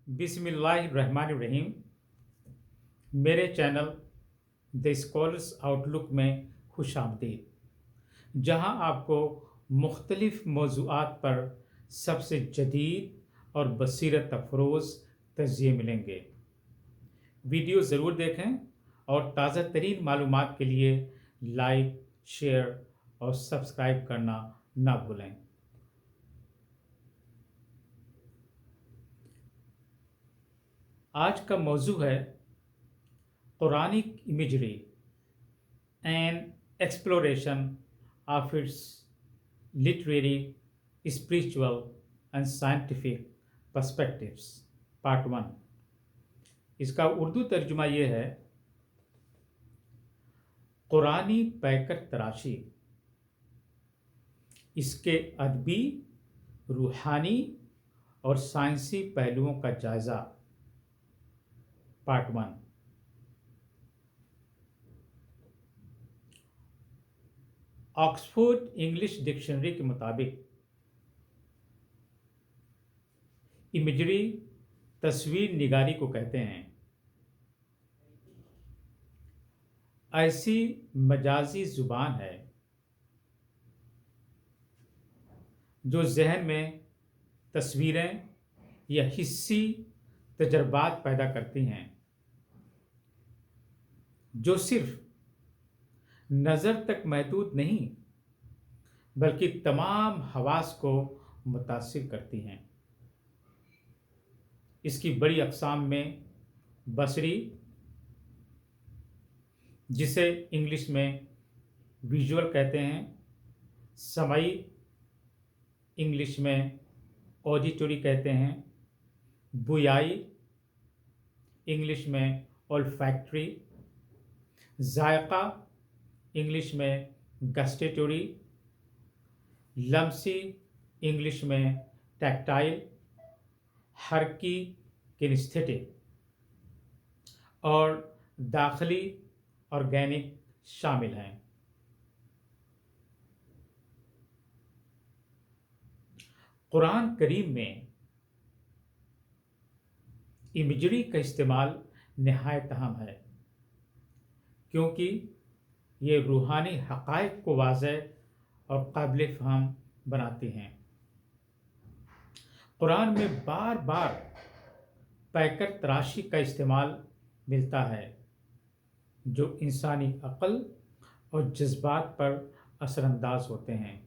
बिस्मिल्लाहिर्रहमानिर्रहीम। मेरे channel the scholars outlook में खुश आमदीद, जहाँ आपको मुख्तलिफ मौज़ूआत पर सबसे जदीद और बसीरत अफरोज़ तज्ज़िये मिलेंगे। वीडियो ज़रूर देखें और ताज़ा तरीन मालूमात के लिए लाइक, शेयर और सब्सक्राइब करना ना भूलें। आज का मौजू है Quranic imagery and exploration of its literary, spiritual and scientific perspectives, part 1। इसका उर्दू तर्जुमा ये है, कुरानी पैकर तराशी, इसके अदबी, रूहानी और साइंसी पहलुओं का जायज़ा, पार्ट 1। ऑक्सफोर्ड इंग्लिश डिक्शनरी के मुताबिक इमेजरी तस्वीर निगारी को कहते हैं। ऐसी मजाजी ज़ुबान है जो जहन में तस्वीरें या हिस्सी तजर्बात पैदा करती हैं, जो सिर्फ नज़र तक महदूद नहीं बल्कि तमाम हवास को मुतासिर करती हैं। इसकी बड़ी अक़साम में बसरी, जिसे इंग्लिश में विजुअल कहते हैं, समई, इंग्लिश में ऑडिटरी कहते हैं, बुयाई, इंग्लिश में ओल्फैक्टरी, जायका, इंग्लिश में गस्टेटरी, लम्सी, इंग्लिश में टैक्टाइल, हरकी, किनेस्थेटिक और दाखिली ऑर्गेनिक शामिल हैं। कुरान करीम में इमेजरी का इस्तेमाल निहायत अहम है, क्योंकि ये रूहानी हक़ाइक़ को वाज़ेह और काबिल फ़हम बनाती हैं। कुरान में बार बार पैकर तराशी का इस्तेमाल मिलता है, जो इंसानी अक़ल और जज्बात पर असरअंदाज होते हैं।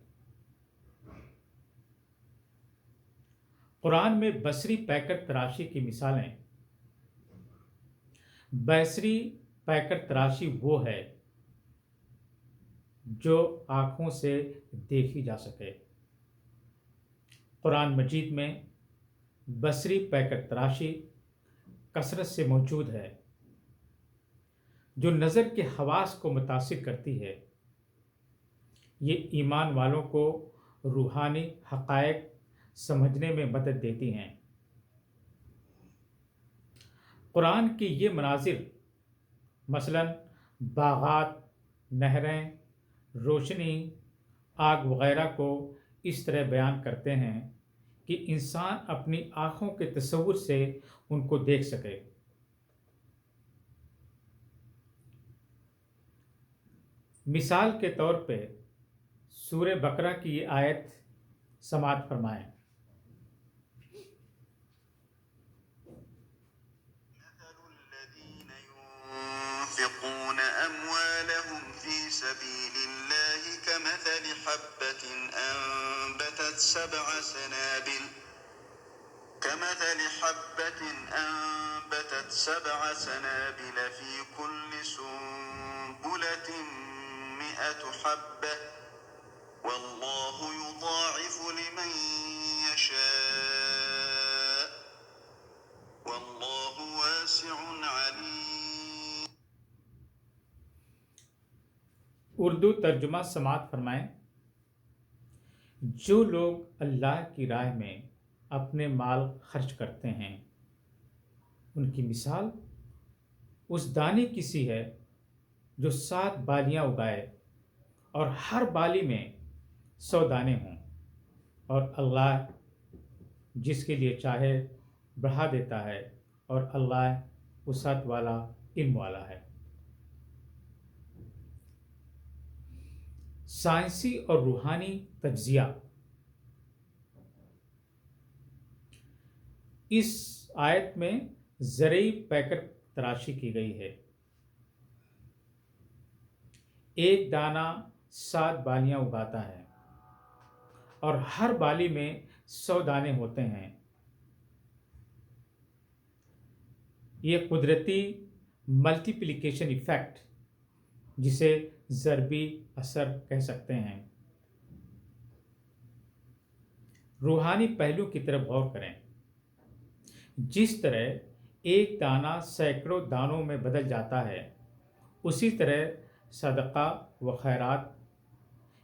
कुरान में बसरी पैकर तराशी की मिसालें। बसरी पैकर तराशी वो है जो आँखों से देखी जा सके। कुरान मजीद में बसरी पैकर तराशी कसरत से मौजूद है, जो नज़र के हवास को मुतासिर करती है। ये ईमान वालों को रूहानी हक़ाइक़ समझने में मदद देती हैं। कुरान के ये मनाजिर मसलन बागात, नहरें, रोशनी, आग वग़ैरह को इस तरह बयान करते हैं कि इंसान अपनी आँखों के तसव्वुर से उनको देख सके। मिसाल के तौर पे सूरह बकरा की ये आयत समाअत फरमाएं। كمثل حبة أنبتت سبع سنابل في كل سنبلة 100 حبة والله يضاعف لمن يشاء والله واسع عليم۔ उर्दू तर्जुमा समाअत फरमाएं। जो लोग अल्लाह की राह में अपने माल खर्च करते हैं, उनकी मिसाल उस दाने की सी है जो 7 बालियां उगाए और हर बाली में 100 दाने हों, और अल्लाह जिसके लिए चाहे بڑھا دیتا ہے اور اللہ وسعت والا علم والا ہے۔ سائنسی اور روحانی تجزیہ۔ اس آیت میں زرعی پیکر تراشی کی گئی ہے۔ ایک دانہ 7 بالیاں اگاتا ہے اور ہر بالی میں 100 دانے ہوتے ہیں۔ یہ قدرتی ملٹیپلیکیشن ایفیکٹ، جسے ضربی اثر کہہ سکتے ہیں۔ روحانی پہلو کی طرف غور کریں۔ جس طرح ایک دانہ سینکڑوں دانوں میں بدل جاتا ہے، اسی طرح صدقہ و خیرات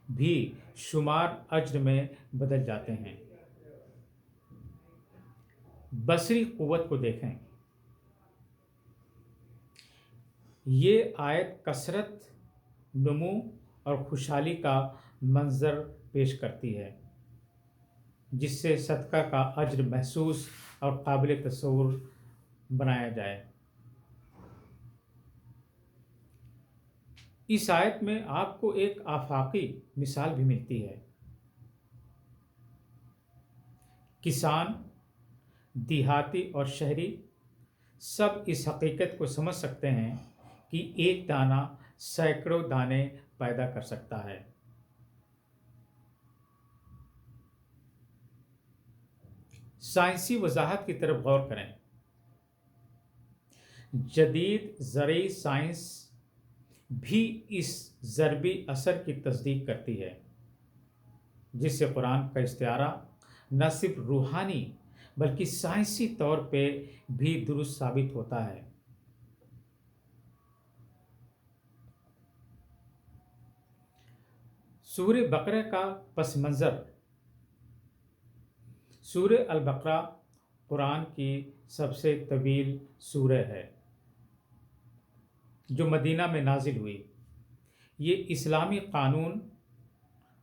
بھی شمار اجر میں بدل جاتے ہیں۔ بصری قوت کو دیکھیں۔ یہ آیت کثرت، نمو اور خوشحالی کا منظر پیش کرتی ہے، جس سے صدقہ کا اجر محسوس اور قابل تصور بنایا جائے۔ اس آیت میں آپ کو ایک آفاقی مثال بھی ملتی ہے۔ کسان، دیہاتی اور شہری سب اس حقیقت کو سمجھ سکتے ہیں کہ ایک دانہ سینکڑوں دانے پیدا کر سکتا ہے۔ سائنسی وضاحت کی طرف غور کریں۔ جدید زرعی سائنس بھی اس ضربی اثر کی تصدیق کرتی ہے، جس سے قرآن کا استعارہ نہ صرف روحانی بلکہ سائنسی طور پہ بھی درست ثابت ہوتا ہے۔ سورہ بقرہ کا پس منظر۔ سورہ البقرہ قرآن کی سب سے طویل سورہ ہے جو مدینہ میں نازل ہوئی۔ یہ اسلامی قانون،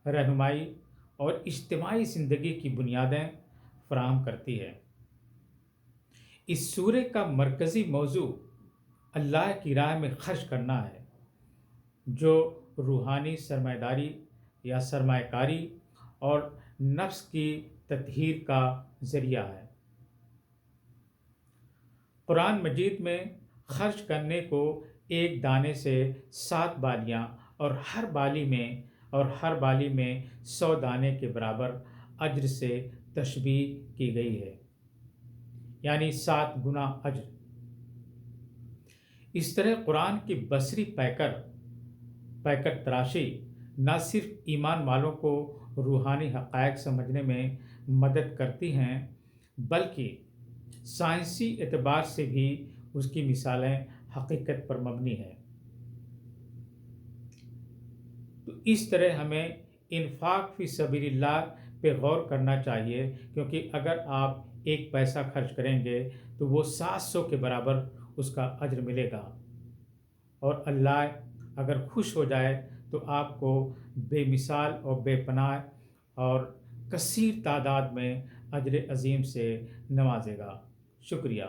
رہنمائی اور اجتماعی زندگی کی بنیادیں فراہم کرتی ہے۔ اس سورہ کا مرکزی موضوع اللہ کی راہ میں خرچ کرنا ہے، جو روحانی سرمایہ داری یا سرمایہ کاری اور نفس کی تطہیر کا ذریعہ ہے۔ قرآن مجید میں خرچ کرنے کو ایک دانے سے 7 بالیاں اور ہر بالی میں 100 دانے کے برابر اجر سے تشبیہ کی گئی ہے، یعنی 7 گنا اجر۔ اس طرح قرآن کی بصری پیکر تراشی نہ صرف ایمان والوں کو روحانی حقائق سمجھنے میں مدد کرتی ہیں، بلکہ سائنسی اعتبار سے بھی اس کی مثالیں حقیقت پر مبنی ہیں۔ تو اس طرح ہمیں انفاق فی سبیل اللہ پہ غور کرنا چاہیے، کیونکہ اگر آپ 1 پیسہ خرچ کریں گے تو وہ 700 کے برابر اس کا اجر ملے گا، اور اللہ اگر خوش ہو جائے تو آپ کو بے مثال اور بے پناہ اور کثیر تعداد میں اجر عظیم سے نوازے گا۔ شکریہ۔